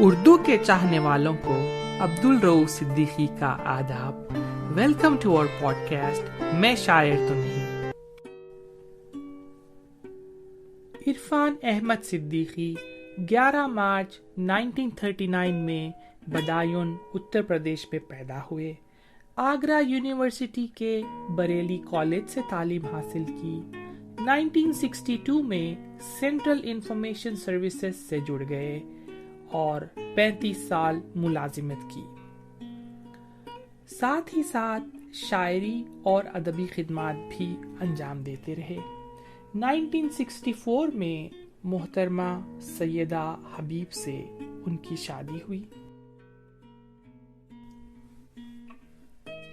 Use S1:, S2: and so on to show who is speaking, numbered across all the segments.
S1: اردو کے چاہنے والوں کو عبدالرؤوف صدیقی کا آداب. ویلکم ٹو اور پوڈ کاسٹ میں شاعر تو نہیں. عرفان احمد صدیقی 11 مارچ 1939 میں بدایون اتر پردیش میں پیدا ہوئے. آگرہ یونیورسٹی کے بریلی کالج سے تعلیم حاصل کی. 1962 میں سینٹرل انفارمیشن سروسز سے جڑ گئے اور 35 سال ملازمت کی. ساتھ ہی ساتھ شاعری اور ادبی خدمات بھی انجام دیتے رہے. 1964 میں محترمہ سیدہ حبیب سے ان کی شادی ہوئی.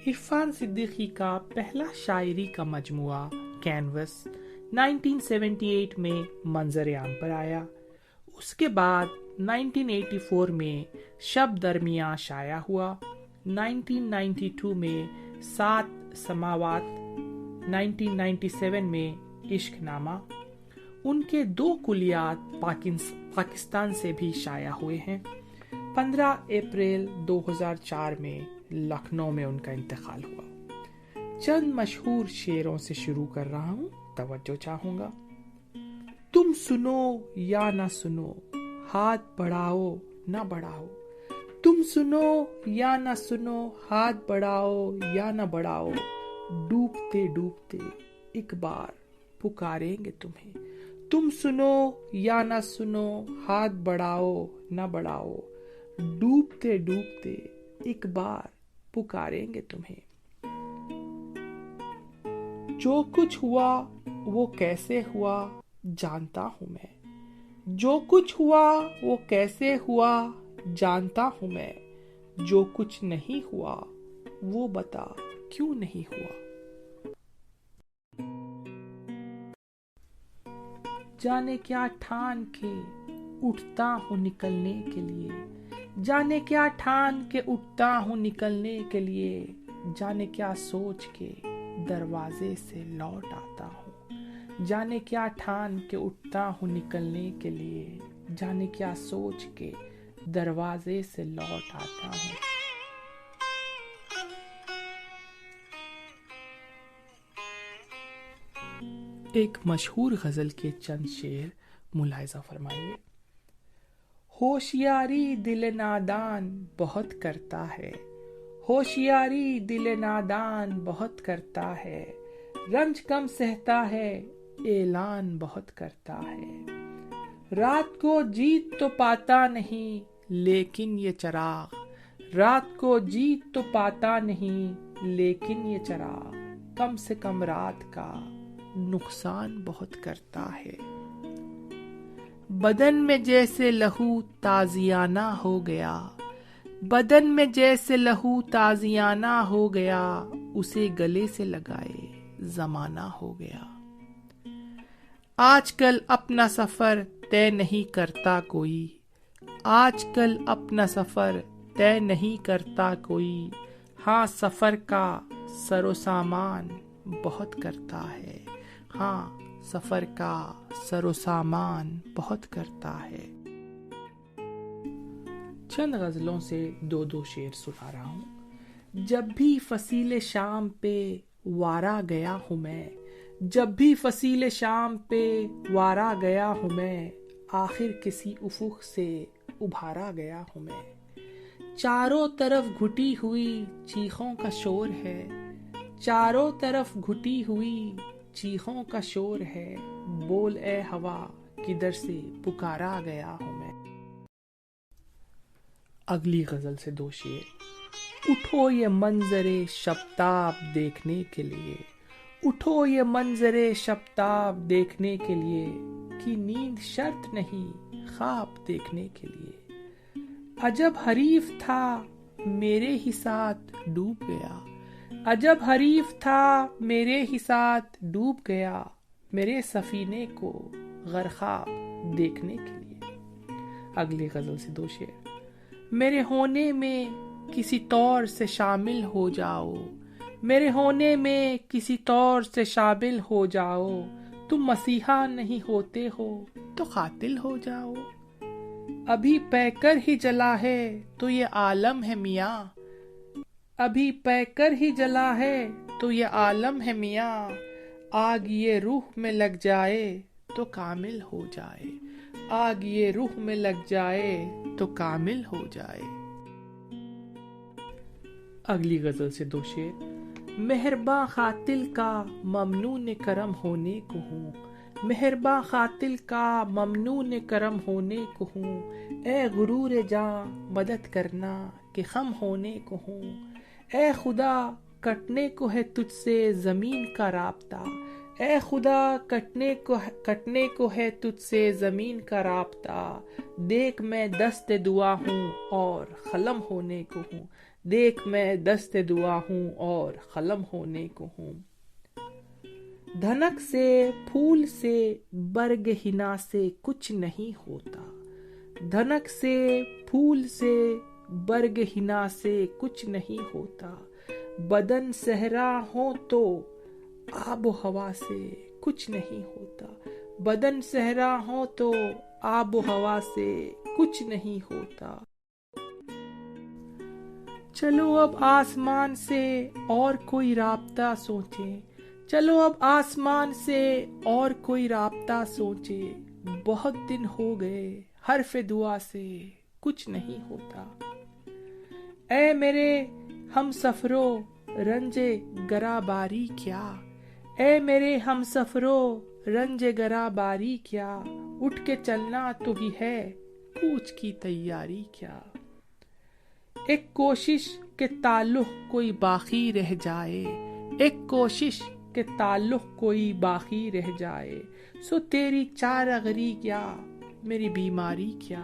S1: عرفان صدیقی کا پہلا شاعری کا مجموعہ کینوس 1978 میں منظر عام پر آیا. اس کے بعد 1984 میں شب درمیاں شائع ہوا. 1992 میں 7 سماوات، 1997 میں عشق نامہ. ان کے 2 کلیات پاکستان سے بھی شائع ہوئے ہیں. 15 اپریل 2004 میں لکھنؤ میں ان کا انتقال ہوا. چند مشہور شعروں سے شروع کر رہا ہوں، توجہ چاہوں گا. تم سنو یا نہ سنو، ہاتھ بڑھاؤ نہ بڑھاؤ. تم سنو یا نہ سنو، ہاتھ بڑھاؤ یا نہ بڑھاؤ. ڈوبتے ڈوبتے ایک بار پکاریں گے تمہیں. تم سنو یا نہ سنو، ہاتھ بڑھاؤ نہ بڑھاؤ. ڈوبتے ڈوبتے ایک بار پکاریں گے تمہیں. جو کچھ ہوا وہ کیسے ہوا جانتا ہوں میں. جو کچھ ہوا وہ کیسے ہوا جانتا ہوں میں. جو کچھ نہیں ہوا وہ بتا کیوں نہیں ہوا. جانے کیا ٹھان کے اٹھتا ہوں نکلنے کے لیے. جانے کیا ٹھان کے اٹھتا ہوں نکلنے کے لیے. جانے کیا سوچ کے دروازے سے لوٹ آتا ہوں. جانے کیا ٹھان کے اٹھتا ہوں نکلنے کے لیے. جانے کیا سوچ کے دروازے سے لوٹ آتا ہوں. ایک مشہور غزل کے چند شعر ملاحظہ فرمائیے. ہوشیاری دل نادان بہت کرتا ہے. ہوشیاری دل نادان بہت کرتا ہے. رنج کم سہتا ہے اعلان بہت کرتا ہے. رات کو جیت تو پاتا نہیں لیکن یہ چراغ. رات کو جیت تو پاتا نہیں لیکن یہ چراغ. کم سے کم رات کا نقصان بہت کرتا ہے. بدن میں جیسے لہو تازیانہ ہو گیا. بدن میں جیسے لہو تازیانہ ہو گیا. اسے گلے سے لگائے زمانہ ہو گیا. آج کل اپنا سفر طے نہیں کرتا کوئی. آج کل اپنا سفر طے نہیں کرتا کوئی. ہاں سفر کا سر و سامان بہت کرتا ہے. ہاں سفر کا سر و سامان بہت کرتا ہے. چند غزلوں سے 2 شعر سنا رہا ہوں. جب بھی فصیل شام پہ وارا گیا ہوں میں. جب بھی فصیل شام پہ وارا گیا ہوں میں. آخر کسی افق سے ابھارا گیا ہوں میں. چاروں طرف گھٹی ہوئی چیخوں کا شور ہے. چاروں طرف گھٹی ہوئی چیخوں کا شور ہے. بول اے ہوا کدھر سے پکارا گیا ہوں میں. اگلی غزل سے 2 شعر. اٹھو یہ منظر شبتاب دیکھنے کے لیے. اٹھو یہ منظر شبتاب دیکھنے کے لیے. کہ نیند شرط نہیں خواب دیکھنے کے لیے. عجب حریف تھا میرے ہی ساتھ ڈوب گیا. عجب حریف تھا میرے ہی ساتھ ڈوب گیا. میرے سفینے کو غرقاب دیکھنے کے لیے. اگلی غزل سے 2 شعر. میرے ہونے میں کسی طور سے شامل ہو جاؤ. میرے ہونے میں کسی طور سے شامل ہو جاؤ. تم مسیحا نہیں ہوتے ہو تو قاتل ہو جاؤ. ابھی پے کر ہی جلا ہے تو یہ عالم ہے میاں، ابھی پے کر ہی جلا ہے تو یہ عالم ہے میاں، آگ یہ روح میں لگ جائے تو کامل ہو جائے، آگ یہ روح میں لگ جائے تو کامل ہو جائے۔ اگلی غزل سے دو شعر۔ مہرباں قاتل کا ممنون کرم ہونے کو ہوں، مہرباں قاتل کا ممنون کرم ہونے کو ہوں، اے غرور جاں مدد کرنا کہ خم ہونے کو ہوں، اے خدا کٹنے کو ہے تجھ سے زمین کا رابطہ، اے خدا کٹنے کو ہے تجھ سے زمین کا رابطہ، دیکھ میں دست دعا ہوں اور قلم ہونے کو ہوں، دیکھ میں دست دعا ہوں اور قلم ہونے کو ہوں۔ دھنک سے پھول سے برگ ہنا سے کچھ نہیں ہوتا، دھنک سے پھول سے برگ ہنا سے کچھ نہیں ہوتا، بدن صحرا ہو تو آب و ہوا سے کچھ نہیں ہوتا، بدن صحرا ہو تو آب و ہوا سے کچھ نہیں ہوتا۔ چلو اب آسمان سے اور کوئی رابطہ سوچیں، چلو اب آسمان سے اور کوئی رابطہ سوچے، بہت دن ہو گئے حرف دعا سے کچھ نہیں ہوتا، اے میرے ہم سفرو رنج گراں باری کیا، اے میرے ہم سفرو رنج گراں باری کیا، اٹھ کے چلنا تو ہی ہے کوچ کی تیاری کیا، ایک کوشش کہ تعلق کوئی باقی رہ جائے، ایک کوشش کہ تعلق کوئی باقی رہ جائے، سو تیری چارہ غری کیا میری بیماری کیا،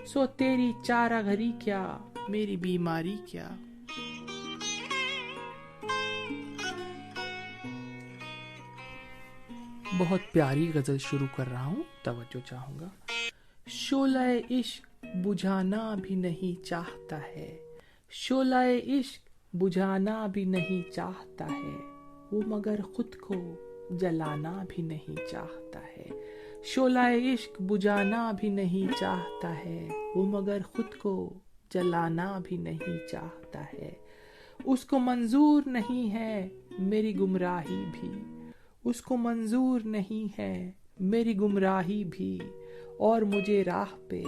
S1: سو تیری چارہ غری کیا میری بیماری کیا۔ بہت پیاری غزل شروع کر رہا ہوں، توجہ چاہوں گا۔ شعلہ عشق بجھانا بھی نہیں چاہتا ہے، شعلہ عشق بجھانا بھی نہیں چاہتا ہے، وہ مگر خود کو جلانا بھی نہیں چاہتا ہے، شعلہ عشق بجھانا بھی نہیں چاہتا ہے، وہ مگر خود کو جلانا بھی نہیں چاہتا ہے، اس کو منظور نہیں ہے میری گمراہی بھی، اس کو منظور نہیں ہے میری گمراہی بھی، اور مجھے راہ پہ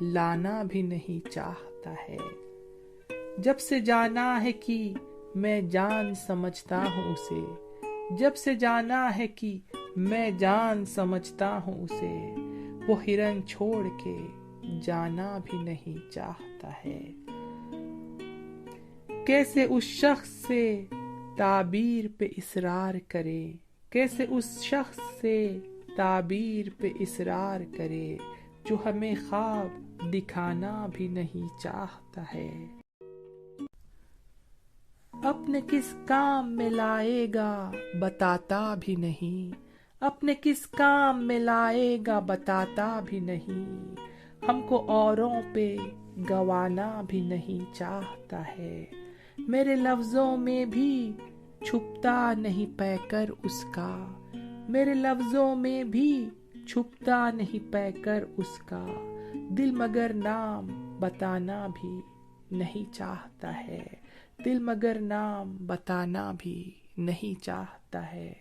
S1: لانا بھی نہیں چاہتا ہے، جب سے جانا ہے کہ میں جان سمجھتا ہوں اسے، جب سے جانا ہے کہ میں جان سمجھتا ہوں اسے، وہ ہرن چھوڑ کے جانا بھی نہیں چاہتا ہے، کیسے اس شخص سے تعبیر پہ اصرار کرے، کیسے اس شخص سے تعبیر پہ اصرار کرے، جو ہمیں خواب دکھانا بھی نہیں چاہتا ہے، اپنے کس کام میں لائے گا بتاتا بھی نہیں، اپنے کس کام میں لائے گا بتاتا بھی نہیں، ہم کو اوروں پہ گوانا بھی نہیں چاہتا ہے، میرے لفظوں میں بھی چھپتا نہیں پے کر اس کا، میرے لفظوں میں بھی چھپتا نہیں پے کر اس کا، دل مگر نام بتانا بھی نہیں چاہتا ہے، دل مگر نام بتانا بھی نہیں چاہتا ہے۔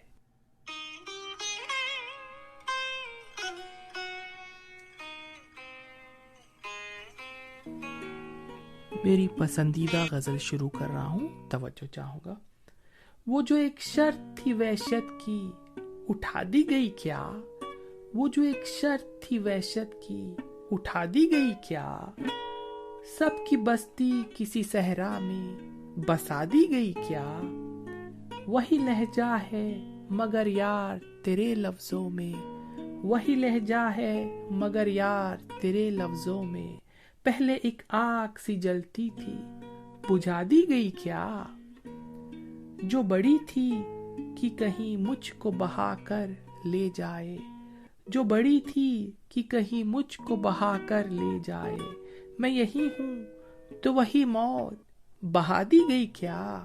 S1: میری پسندیدہ غزل شروع کر رہا ہوں، توجہ چاہوں گا۔ وہ جو ایک شرط تھی وحشت کی اٹھا دی گئی کیا، وہ جو ایک شرط تھی وحشت کی اٹھا دی گئی کیا، سب کی بستی کسی صحرا میں بسا دی گئی کیا، وہی لہجہ ہے مگر یار تیرے لفظوں میں، وہی لہجہ ہے مگر یار تیرے لفظوں میں، پہلے ایک آگ سی جلتی تھی بجھا دی گئی کیا، جو بڑی تھی کہ کہیں مجھ کو بہا کر لے جائے، جو بڑی تھی کہ کہیں مجھ کو بہا کر لے جائے، میں یہی ہوں تو وہی موت بہا دی گئی کیا،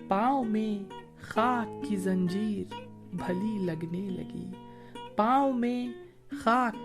S1: پاؤں میں خاک کی زنجیر بھلی لگنے لگی، پاؤں میں خاک